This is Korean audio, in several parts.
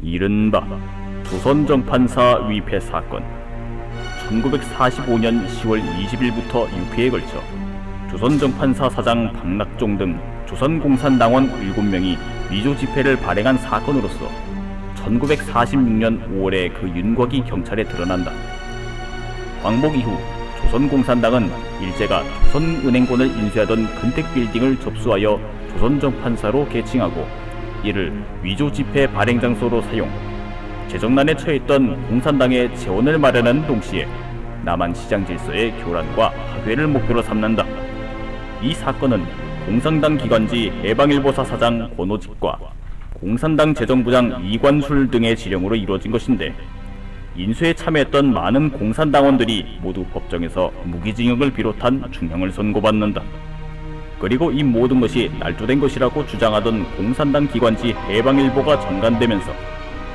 이른바 조선정판사 위패 사건. 1945년 10월 20일부터 6회에 걸쳐 조선정판사 사장 박낙종 등 조선공산당원 7명이 위조 집회를 발행한 사건으로서 1946년 5월에 그 윤곽이 경찰에 드러난다. 광복 이후 조선공산당은 일제가 조선은행권을 인수하던 근택빌딩을 접수하여 조선정판사로 개칭하고 이를 위조 집회 발행 장소로 사용, 재정난에 처했던 공산당의 재원을 마련하는 동시에 남한 시장 질서의 교란과 파괴를 목표로 삼는다. 이 사건은 공산당 기관지 해방일보사 사장 권오직과 공산당 재정부장 이관술 등의 지령으로 이루어진 것인데, 인수에 참여했던 많은 공산당원들이 모두 법정에서 무기징역을 비롯한 중형을 선고받는다. 그리고 이 모든 것이 날조된 것이라고 주장하던 공산당 기관지 해방일보가 정관되면서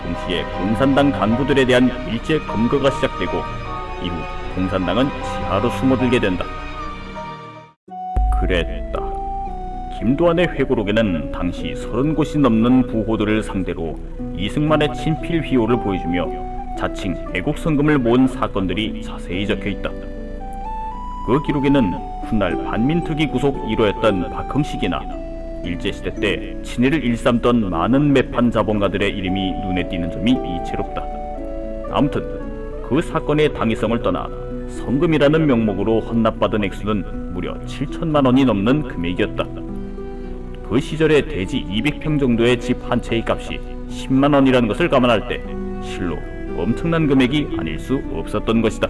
동시에 공산당 간부들에 대한 일제 검거가 시작되고 이후 공산당은 지하로 숨어들게 된다. 그랬다. 김도한의 회고록에는 당시 30곳이 넘는 부호들을 상대로 이승만의 친필 휘호를 보여주며 자칭 애국성금을 모은 사건들이 자세히 적혀있다. 그 기록에는 훗날 반민특위 구속 1호였던 박흥식이나 일제시대 때 친일을 일삼던 많은 매판 자본가들의 이름이 눈에 띄는 점이 이채롭다. 아무튼 그 사건의 당위성을 떠나 성금이라는 명목으로 헌납받은 액수는 무려 7천만 원이 넘는 금액이었다. 그 시절에 대지 200평 정도의 집 한 채의 값이 10만 원이라는 것을 감안할 때 실로 엄청난 금액이 아닐 수 없었던 것이다.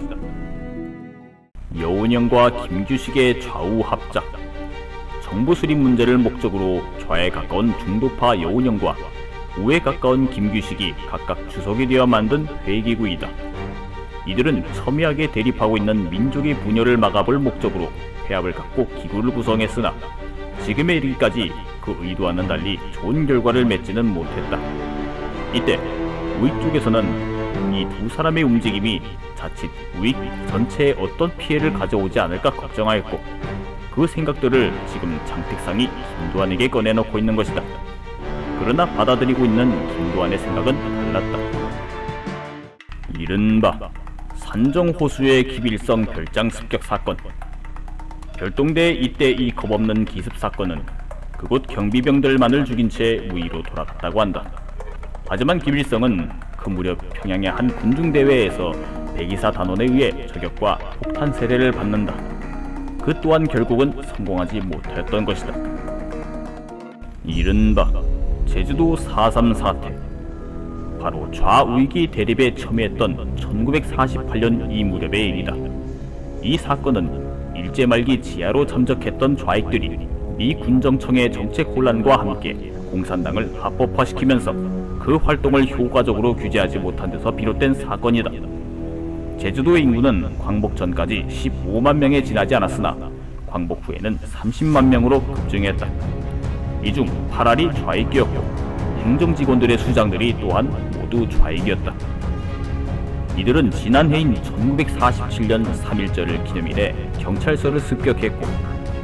여운형과 김규식의 좌우 합작. 정부 수립 문제를 목적으로 좌에 가까운 중도파 여운형과 우에 가까운 김규식이 각각 주석이 되어 만든 회기구이다. 이들은 첨예하게 대립하고 있는 민족의 분열을 막아볼 목적으로 회합을 갖고 기구를 구성했으나 지금에 이르기까지 그 의도와는 달리 좋은 결과를 맺지는 못했다. 이때 우익 쪽에서는 이 두 사람의 움직임이 자칫 우익 전체에 어떤 피해를 가져오지 않을까 걱정하였고, 그 생각들을 지금 장택상이 김도한에게 꺼내놓고 있는 것이다. 그러나 받아들이고 있는 김도한의 생각은 달랐다. 이른바 산정호수의 기빌성 별장 습격 사건. 별동대 이때 이 겁없는 기습 사건은 그곳 경비병들만을 죽인 채 무의로 돌아갔다고 한다. 하지만 기빌성은 그 무렵 평양의 한 군중대회에서 백이사 단원에 의해 저격과 폭탄 세례를 받는다. 그 또한 결국은 성공하지 못하였던 것이다. 이른바 제주도 4.3 사태. 바로 좌우익이 대립에 첨예했던 1948년 이 무렵의 일이다. 이 사건은 일제 말기 지하로 잠적했던 좌익들이 미 군정청의 정책 혼란과 함께 공산당을 합법화시키면서 그 활동을 효과적으로 규제하지 못한 데서 비롯된 사건이다. 제주도의 인구는 광복 전까지 15만 명에 지나지 않았으나 광복 후에는 30만 명으로 급증했다. 이 중 8알이 좌익이었고 행정직원들의 수장들이 또한 모두 좌익이었다. 이들은 지난해인 1947년 3.1절을 기념일에 경찰서를 습격했고,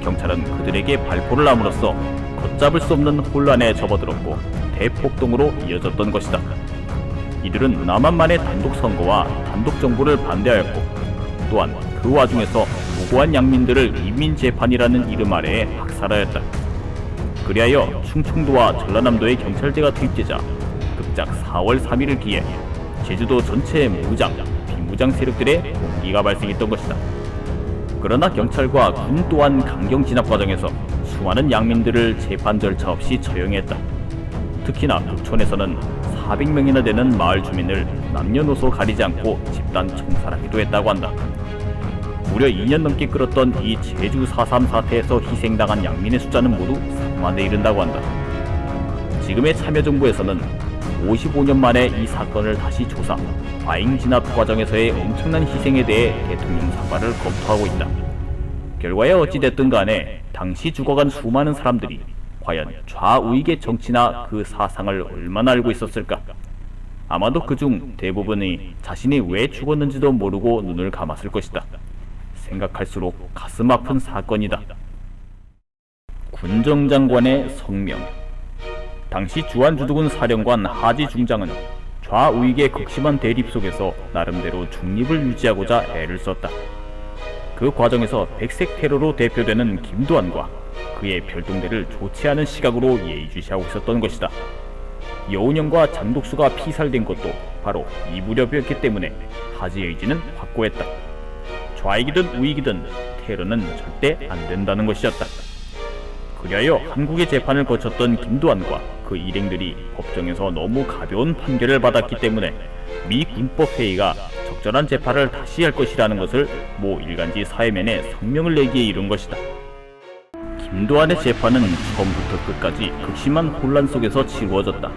경찰은 그들에게 발포를 함으로써 걷잡을 수 없는 혼란에 접어들었고 대폭동으로 이어졌던 것이다. 이들은 남한만의 단독 선거와 단독 정부를 반대하였고, 또한 그 와중에서 무고한 양민들을 인민재판이라는 이름 아래에 학살하였다. 그리하여 충청도와 전라남도의 경찰제가 투입되자 급작 4월 3일을 기해 제주도 전체의 무장, 비무장 세력들의 봉기가 발생했던 것이다. 그러나 경찰과 군 또한 강경 진압 과정에서 수많은 양민들을 재판 절차 없이 처형했다. 특히나 북촌에서는 400명이나 되는 마을 주민을 남녀노소 가리지 않고 집단 총살하기도 했다고 한다. 무려 2년 넘게 끌었던 이 제주 4.3 사태에서 희생당한 양민의 숫자는 모두 3만에 이른다고 한다. 지금의 참여정부에서는 55년 만에 이 사건을 다시 조사, 과잉 진압 과정에서의 엄청난 희생에 대해 대통령 사과를 검토하고 있다. 결과에 어찌됐든 간에 당시 죽어간 수많은 사람들이 과연 좌우익의 정치나 그 사상을 얼마나 알고 있었을까? 아마도 그중 대부분이 자신이 왜 죽었는지도 모르고 눈을 감았을 것이다. 생각할수록 가슴 아픈 사건이다. 군정장관의 성명. 당시 주한주둔군 사령관 하지 중장은 좌우익의 극심한 대립 속에서 나름대로 중립을 유지하고자 애를 썼다. 그 과정에서 백색 테러로 대표되는 김도환과 그의 별동대를 좋지 않은 시각으로 예의주시하고 있었던 것이다. 여운형과 장독수가 피살된 것도 바로 이 무렵이었기 때문에 하지의 의지는 확고했다. 좌익이든 우익이든 테러는 절대 안 된다는 것이었다. 그리하여 한국의 재판을 거쳤던 김도환과 그 일행들이 법정에서 너무 가벼운 판결을 받았기 때문에 미 군법회의가 적절한 재판을 다시 할 것이라는 것을 모 일간지 사회면에 성명을 내기에 이른 것이다. 김도환의 재판은 처음부터 끝까지 극심한 혼란 속에서 치루어졌다.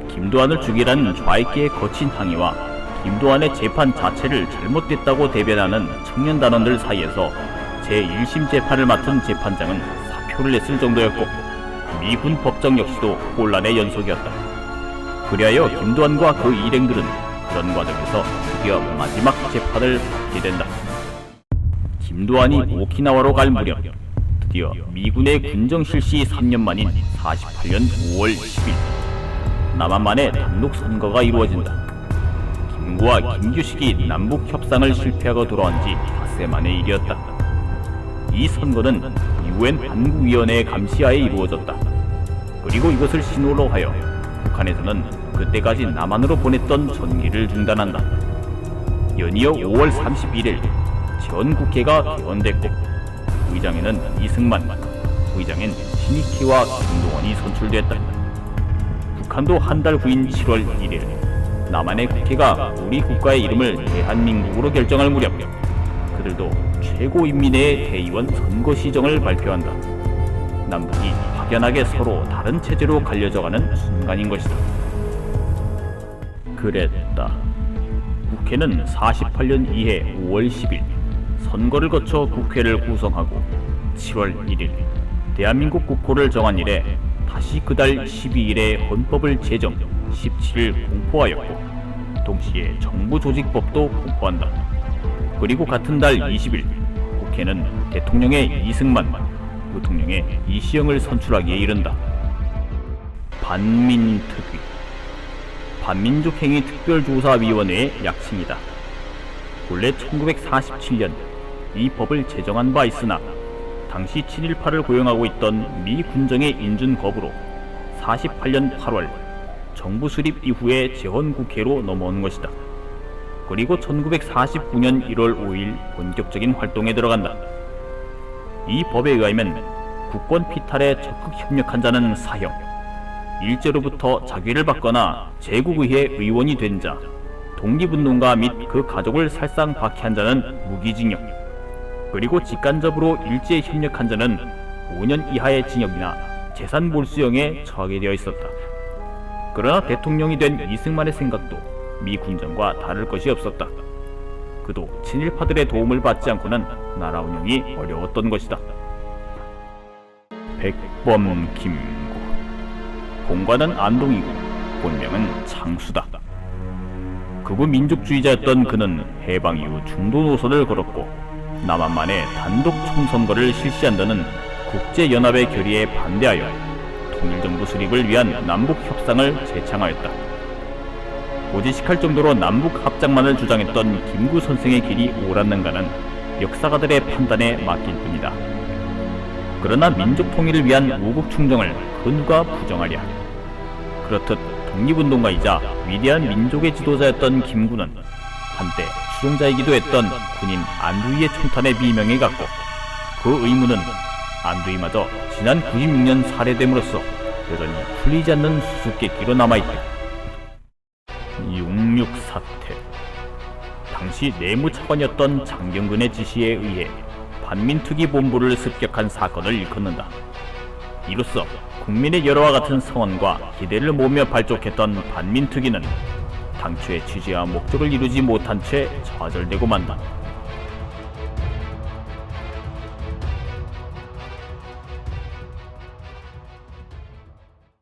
김도환을 죽이라는 좌익계의 거친 항의와 김도환의 재판 자체를 잘못됐다고 대변하는 청년단원들 사이에서 제1심 재판을 맡은 재판장은 사표를 냈을 정도였고 미군 법정 역시도 혼란의 연속이었다. 그리하여 김도환과 그 일행들은 그런 과정에서 드디어 마지막 재판을 받게 된다. 김도환이 오키나와로 갈 무렵 드디어 미군의 군정 실시 3년 만인 48년 5월 10일 남한만의 단독 선거가 이루어진다. 김구와 김규식이 남북 협상을 실패하고 돌아온 지 닷새 만의 일이었다. 이 선거는 UN 반구위원회의 감시하에 이루어졌다. 그리고 이것을 신호로 하여 북한에서는 그때까지 남한으로 보냈던 전기를 중단한다. 연이어 5월 31일 전 국회가 개원됐고 의장에는 이승만, 부의장엔 신익희와 김동원이 선출됐다. 북한도 한 달 후인 7월 1일 남한의 국회가 우리 국가의 이름을 대한민국으로 결정할 무렵 그들도 최고인민회의 대의원 선거 시정을 발표한다. 남북이 확연하게 서로 다른 체제로 갈려져가는 순간인 것이다. 그랬다. 국회는 48년 이해 5월 10일 선거를 거쳐 국회를 구성하고 7월 1일 대한민국 국호를 정한 이래 다시 그달 12일에 헌법을 제정 17일 공포하였고 동시에 정부조직법도 공포한다. 그리고 같은 달 20일 국회는 대통령의 이승만, 부통령의 이시영을 선출하기에 이른다. 반민특위, 반민족행위특별조사위원회의 약칭이다. 본래 1947년 이 법을 제정한 바 있으나 당시 친일파를 고용하고 있던 미 군정의 인준 거부로 48년 8월 정부 수립 이후에 재헌국회로 넘어온 것이다. 그리고 1949년 1월 5일 본격적인 활동에 들어간다. 이 법에 의하면 국권 피탈에 적극 협력한 자는 사형, 일제로부터 자귀를 받거나 제국의회 의원이 된 자, 독립운동가 및 그 가족을 살상 박해한 자는 무기징역, 그리고 직간접으로 일제에 협력한 자는 5년 이하의 징역이나 재산 몰수형에 처하게 되어 있었다. 그러나 대통령이 된 이승만의 생각도 미 군정과 다를 것이 없었다. 그도 친일파들의 도움을 받지 않고는 나라 운영이 어려웠던 것이다. 백범 김구, 공관은 안동이고 본명은 창수다. 극우 민족주의자였던 그는 해방 이후 중도 노선을 걸었고 남한만의 단독 총선거를 실시한다는 국제연합의 결의에 반대하여 통일정부 수립을 위한 남북 협상을 재창하였다. 고지식할 정도로 남북 합작만을 주장했던 김구 선생의 길이 옳았는가는 역사가들의 판단에 맡길 뿐이다. 그러나 민족 통일을 위한 우국 충정을 그 누가 부정하랴. 그렇듯 독립운동가이자 위대한 민족의 지도자였던 김구는 한때 추종자이기도 했던 군인 안두희의 총탄에 비명에 갔고 그 의무는 안두희마저 지난 96년 살해됨으로써 여전히 풀리지 않는 수수께끼로 남아있다. 66 사태. 당시 내무차관이었던 장경근의 지시에 의해 반민특위 본부를 습격한 사건을 일컫는다. 이로써 국민의 열화와 같은 성원과 기대를 모으며 발족했던 반민특위는 당초의 취지와 목적을 이루지 못한 채 좌절되고 만다.